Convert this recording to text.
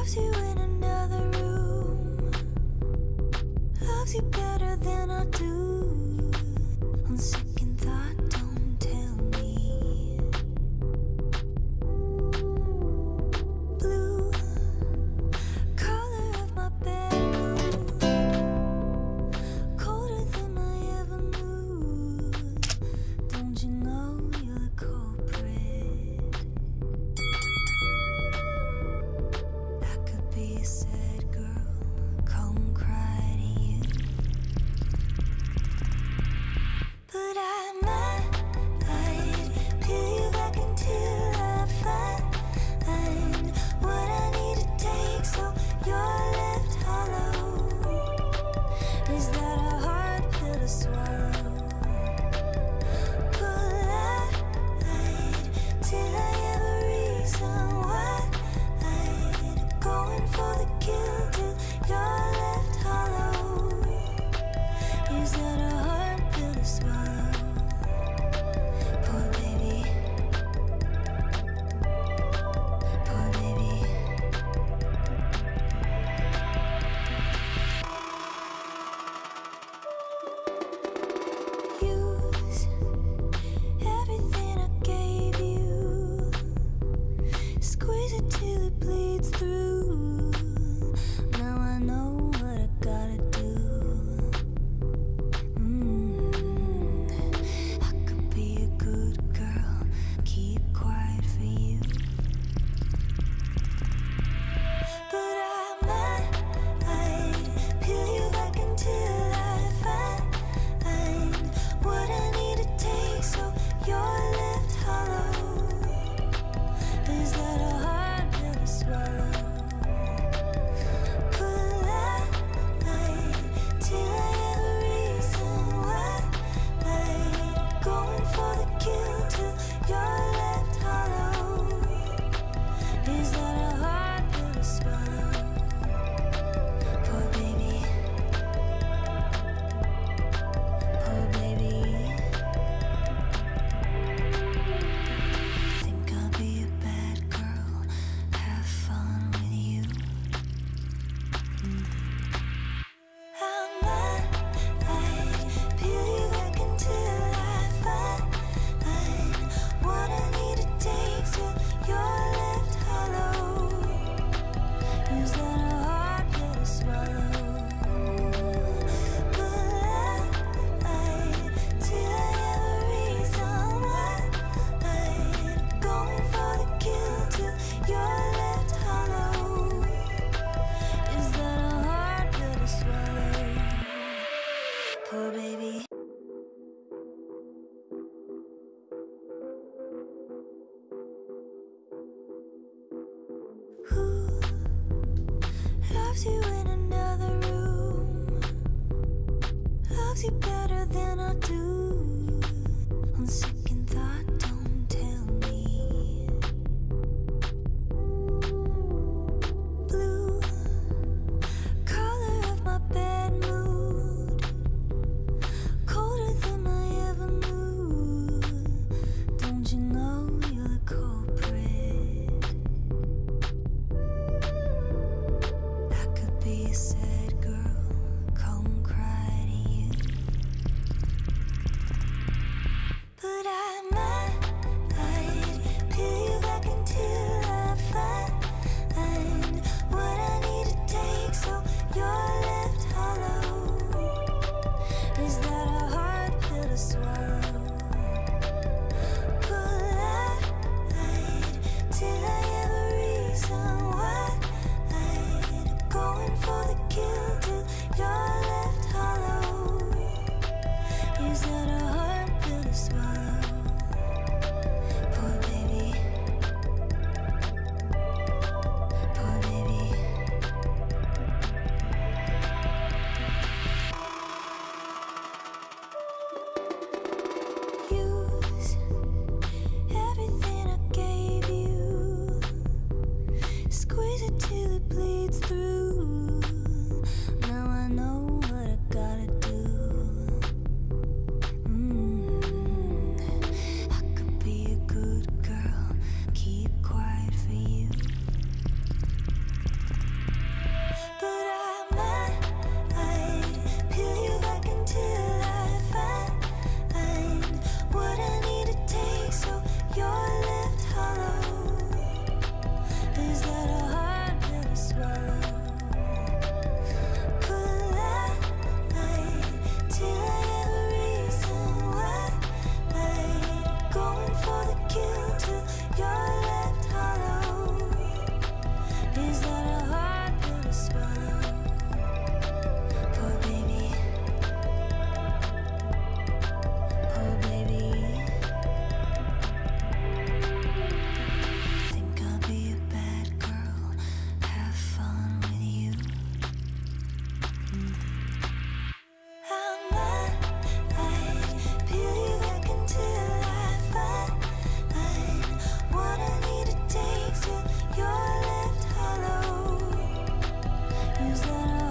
Loves you in another room. Loves you better than I do. On second thought, don't tell me. Blue color of my bedroom, colder than I ever knew. Don't you know you're the culprit? I could be a sad girl, come cry to you. But I might peel you back until I find what I need to take so you're left hollow. Is that a hard pill to swallow? Polite till I have a reason why. Going for the kill till you're left hollow. Is that a hard pill to swallow? Poor baby. Poor baby. Use everything I gave you. Squeeze it till it bleeds through. Now I know what I gotta do. I could be a good girl, keep quiet for you. But I might peel you back until I find what I need to take so you're left hollow. Is that a hard pill to swallow? Polite till I have a reason why. Going for the kill till you're left hollow. Is that a hard pill to swallow? Poor baby. Poor baby. Think I'll be a bad girl, have fun with you. I might peel you back until I find what I need to take till you're left hollow. Is that a hard pill to swallow? Polite till I have a reason why. Going for the kill till you're left hollow. Is that a hard pill to swallow? Poor baby. Who loves you in another room? Loves you better than I do. On second thought, don't tell me. Blue color of my bed mood, colder than I ever knew. Don't you know you're the culprit? I could be a sad girl, come cry to you. But I might peel you back until I find what I need to take so you're left hollow. Is that a hard pill to swallow? Polite till I have a reason why. Going for the kill till you're left hollow. Is that a hard pill to swallow? Poor baby. Poor baby. Use everything I gave you. Squeeze it till it bleeds through. Now I know what I gotta do. I could be a good girl, keep quiet for you. to swallow. Poor baby. Poor baby. Think I'll be a bad girl, have fun with you. I'm not like peel you back until I find what I need to take till you're left hollow. Is that all?